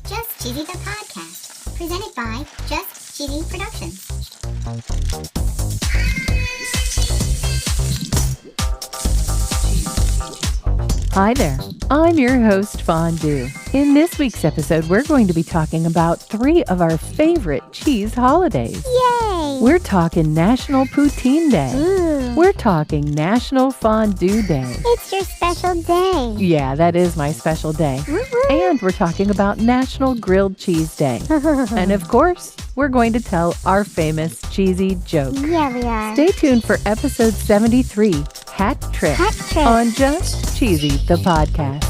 Just Cheesy the Podcast, presented by Just Cheesy Productions. Hi there, I'm your host, Fondue. In this week's episode, we're going to be talking about 3 of our favorite cheese holidays. Yay! We're talking National Poutine Day. Ooh. We're talking National Fondue Day. It's your special day. Yeah, that is my special day. And we're talking about National Grilled Cheese Day. And of course, we're going to tell our famous cheesy joke. Yeah, we are. Stay tuned for episode 73, Hat Trick, on Just Cheesy, the podcast.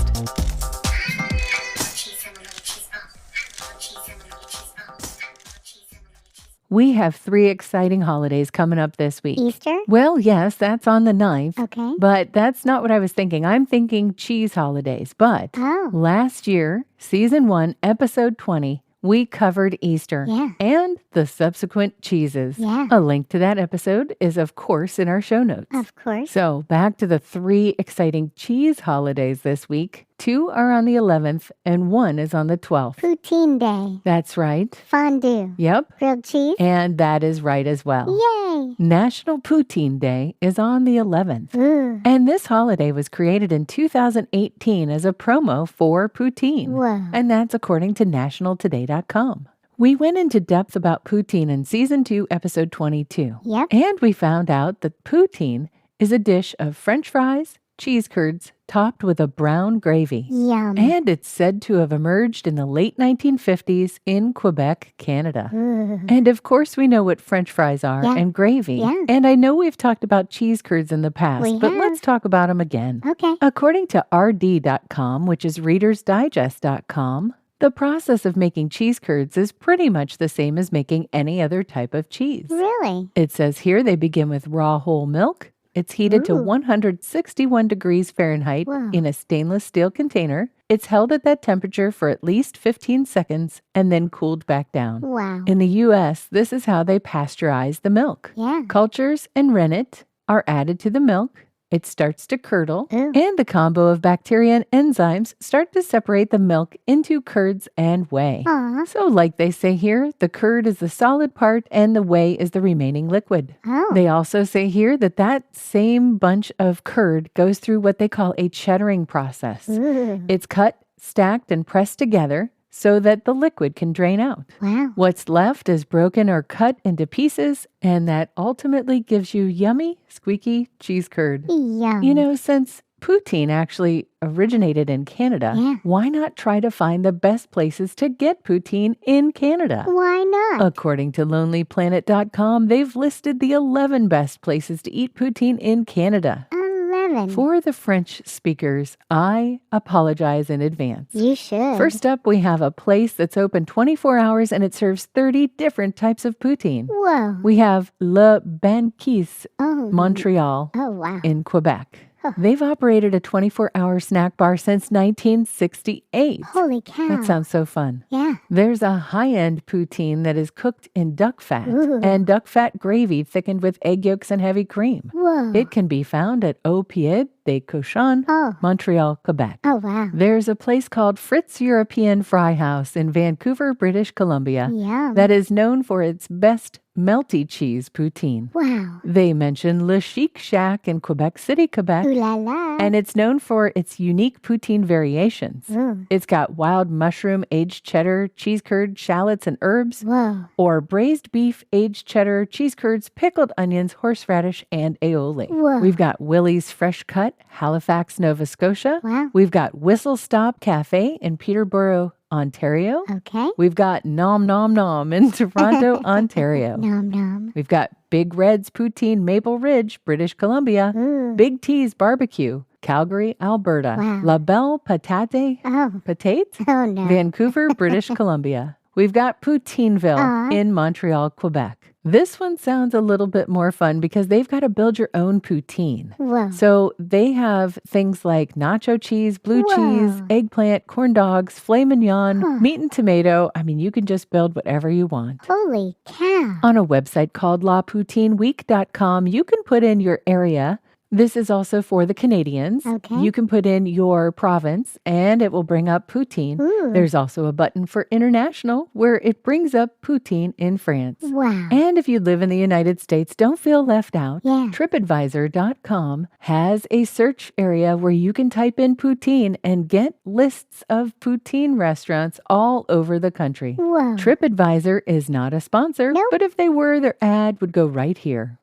We have 3 exciting holidays coming up this week. Easter? Well, yes, that's on the 9th. Okay. But that's not what I was thinking. I'm thinking cheese holidays. But last year, season 1, episode 20, we covered Easter and the subsequent cheeses. Yeah. A link to that episode is, of course, in our show notes. Of course. So back to the 3 exciting cheese holidays this week. 2 are on the 11th and 1 is on the 12th. Poutine Day. That's right. Fondue. Yep. Grilled cheese. And that is right as well. Yay! National Poutine Day is on the 11th. Ooh. And this holiday was created in 2018 as a promo for poutine. Whoa. And that's according to nationaltoday.com. We went into depth about poutine in season 2, episode 22. Yep. And we found out that poutine is a dish of French fries, cheese curds, topped with a brown gravy. Yum. And it's said to have emerged in the late 1950s in Quebec, Canada. Ooh. And of course, we know what French fries are and gravy. Yeah. And I know we've talked about cheese curds in the past, We but have. let's talk about them again. Okay. According to rd.com, which is readersdigest.com, the process of making cheese curds is pretty much the same as making any other type of cheese. Really? It says here they begin with raw whole milk. It's heated to 161 degrees Fahrenheit in a stainless steel container. It's held at that temperature for at least 15 seconds and then cooled back down. Wow. In the U.S., this is how they pasteurize the milk. Yeah. Cultures and rennet are added to the milk. It starts to curdle, Ooh. and the combo of bacteria and enzymes start to separate the milk into curds and whey. Aw. So like they say here, the curd is the solid part and the whey is the remaining liquid. Oh. They also say here that same bunch of curd goes through what they call a cheddaring process. Ooh. It's cut, stacked, and pressed together so that the liquid can drain out. Wow. What's left is broken or cut into pieces, and that ultimately gives you yummy, squeaky cheese curd. Yum. You know, since poutine actually originated in Canada, why not try to find the best places to get poutine in Canada? Why not? According to lonelyplanet.com, they've listed the 11 best places to eat poutine in Canada. 11. For the French speakers, I apologize in advance. You should. First up, we have a place that's open 24 hours and it serves 30 different types of poutine. Whoa. We have Le Banquise, Oh. Montreal, Oh, wow. in Quebec. They've operated a 24-hour snack bar since 1968. Holy cow. That sounds so fun. Yeah. There's a high-end poutine that is cooked in duck fat Ooh. and duck fat gravy thickened with egg yolks and heavy cream. Whoa. It can be found at Au Pied des Cochons, Montreal, Quebec. Oh, wow. There's a place called Fritz European Fry House in Vancouver, British Columbia, Yum. that is known for its best melty cheese poutine. Wow. They mention Le Chic Shack in Quebec City, Quebec, Ooh la la. and it's known for its unique poutine variations. Ooh. It's got wild mushroom, aged cheddar, cheese curd, shallots, and herbs, Whoa. or braised beef, aged cheddar, cheese curds, pickled onions, horseradish, and aioli. Whoa. We've got Willie's Fresh Cut, Halifax, Nova Scotia. Wow. We've got Whistle Stop Cafe in Peterborough, Ontario. Okay. We've got Nom Nom Nom in Toronto, Ontario. Nom nom. We've got Big Red's Poutine Maple Ridge, British Columbia. Ooh. Big T's Barbecue, Calgary, Alberta. Wow. La Belle Patate, Oh. Patate, Oh, no. Vancouver, British Columbia. We've got Poutineville in Montreal, Quebec. This one sounds a little bit more fun because they've got to build your own poutine. Whoa. So they have things like nacho cheese, blue cheese, eggplant, corn dogs, filet mignon, meat and tomato. I mean, you can just build whatever you want. Holy cow. On a website called lapoutineweek.com, you can put in your area This is also for the Canadians. Okay. You can put in your province and it will bring up Poutine. Ooh. There's also a button for international where it brings up Poutine in France. Wow. And if you live in the United States, don't feel left out. Yeah. TripAdvisor.com has a search area where you can type in Poutine and get lists of poutine restaurants all over the country. Whoa. TripAdvisor is not a sponsor, Nope. but if they were, their ad would go right here.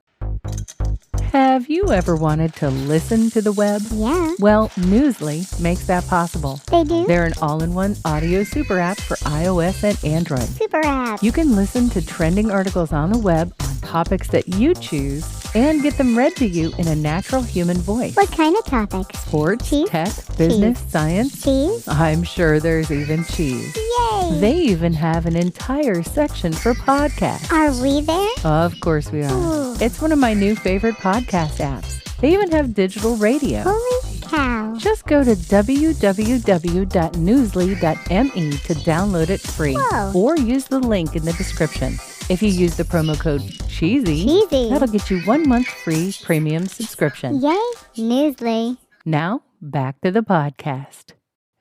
Have you ever wanted to listen to the web? Yeah. Well, Newsly makes that possible. They do? They're an all-in-one audio super app for iOS and Android. Super app. You can listen to trending articles on the web on topics that you choose and get them read to you in a natural human voice. What kind of topics? Sports, Cheese? tech, business, science. Cheese? I'm sure there's even cheese. Yay. They even have an entire section for podcasts. Are we there? Of course we are. Ooh. It's one of my new favorite podcast apps. They even have digital radio. Holy cow. Just go to www.newsly.me to download it free. Whoa. Or use the link in the description. If you use the promo code CHEESY, that'll get you 1 month free premium subscription. Yay. Newsly. Now, back to the podcast.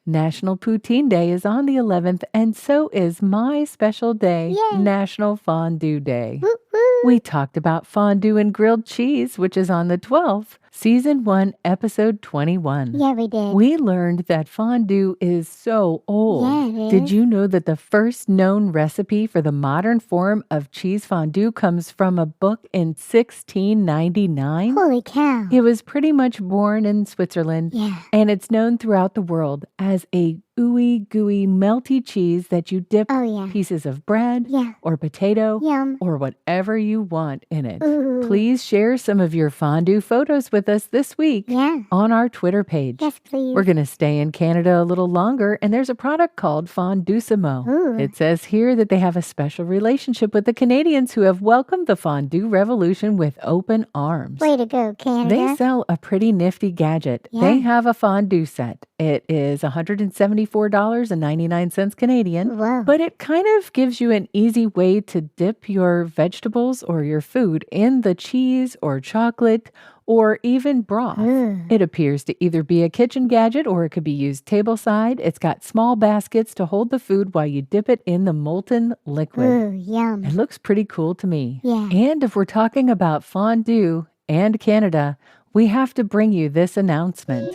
National Poutine Day is on the 11th, and so is my special day, Yay. National Fondue Day. Woo woo. We talked about Fondue and Grilled Cheese, which is on the 12th, Season 1, Episode 21. Yeah, we did. We learned that fondue is so old. Yeah, it Did is. you know that the first known recipe for the modern form of cheese fondue comes from a book in 1699? Holy cow. It was pretty much born in Switzerland, Yeah. and it's known throughout the world as a ooey gooey melty cheese that you dip Oh, yeah. pieces of bread Yeah. or potato Yum. or whatever you want in it. Ooh. Please share some of your fondue photos with us this week Yeah. on our Twitter page. Yes, please. We're going to stay in Canada a little longer, and there's a product called Fonduissimo. Ooh. It says here that they have a special relationship with the Canadians who have welcomed the fondue revolution with open arms. Way to go, Canada. They sell a pretty nifty gadget. Yeah. They have a fondue set. It is $174.99 Canadian, Whoa. but it kind of gives you an easy way to dip your vegetables or your food in the cheese or chocolate or even broth. Ooh. It appears to either be a kitchen gadget or it could be used tableside. It's got small baskets to hold the food while you dip it in the molten liquid. Ooh, yum. It looks pretty cool to me. Yeah. And if we're talking about fondue and Canada, we have to bring you this announcement.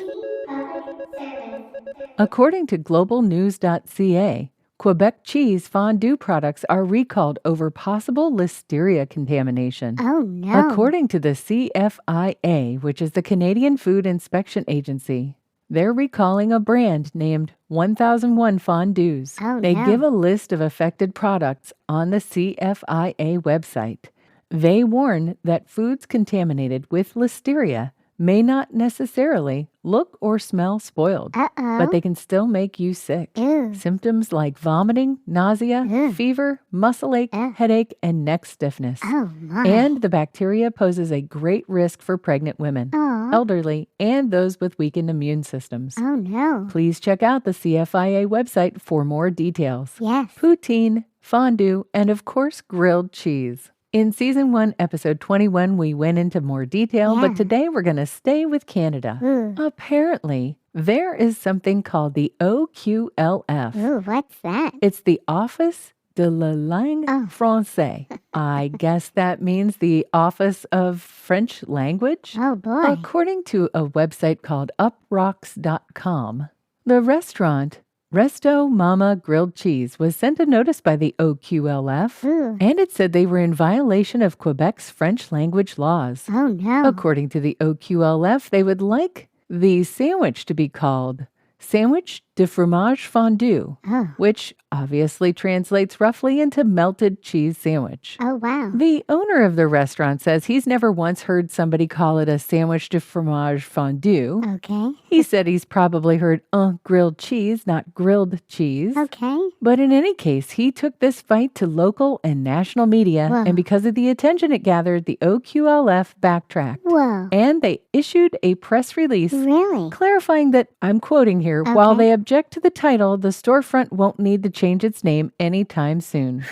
According to globalnews.ca, Quebec cheese fondue products are recalled over possible listeria contamination. Oh, no. According to the CFIA, which is the Canadian Food Inspection Agency, they're recalling a brand named 1001 Fondues. Oh, They no. give a list of affected products on the CFIA website. They warn that foods contaminated with listeria may not necessarily look or smell spoiled, Uh-oh. but they can still make you sick. Ew. Symptoms like vomiting, nausea, Ugh. fever, muscle ache, Ugh. headache, and neck stiffness. Oh, my. And the bacteria poses a great risk for pregnant women, Aw. elderly, and those with weakened immune systems. Oh, no. Please check out the CFIA website for more details. Yes. Poutine, fondue, and of course, grilled cheese. In Season 1, Episode 21, we went into more detail, Yeah. but today we're going to stay with Canada. Ooh. Apparently, there is something called the OQLF. Ooh, what's that? It's the Office de la Langue Oh. Française. I guess that means the Office of French Language. Oh, boy. According to a website called uprocks.com, the restaurant Resto Mama Grilled Cheese was sent a notice by the OQLF, Ooh. and it said they were in violation of Quebec's French language laws. Oh, no. According to the OQLF, they would like the sandwich to be called Sandwich de fromage fondue, Oh. which obviously translates roughly into melted cheese sandwich. Oh, wow. The owner of the restaurant says he's never once heard somebody call it a sandwich de fromage fondue. Okay. He said he's probably heard grilled cheese, not grilled cheese. Okay. But in any case, he took this fight to local and national media, Whoa. and because of the attention it gathered, the OQLF backtracked. Whoa. And they issued a press release Really? clarifying that, I'm quoting here. Okay. While they object to the title, the storefront won't need to change its name anytime soon.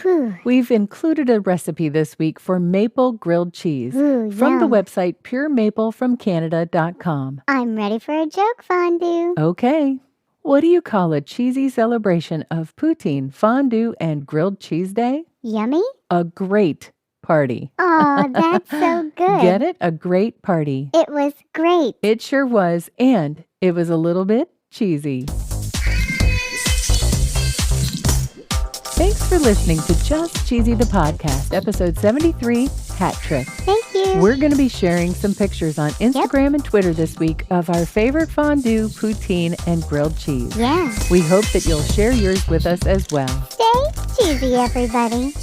We've included a recipe this week for maple grilled cheese from the website puremaplefromcanada.com. I'm ready for a joke, Fondue. Okay. What do you call a cheesy celebration of Poutine, Fondue and Grilled Cheese Day? Yummy? A great party. Oh, that's so good. Get it? A great party. It was great. It sure was, and it was a little bit cheesy. Thanks for listening to Just Cheesy the Podcast, episode 73, Hat Trick. Thank you. We're going to be sharing some pictures on Instagram and Twitter this week of our favorite fondue, poutine, and grilled cheese. Yeah. We hope that you'll share yours with us as well. Stay cheesy, everybody.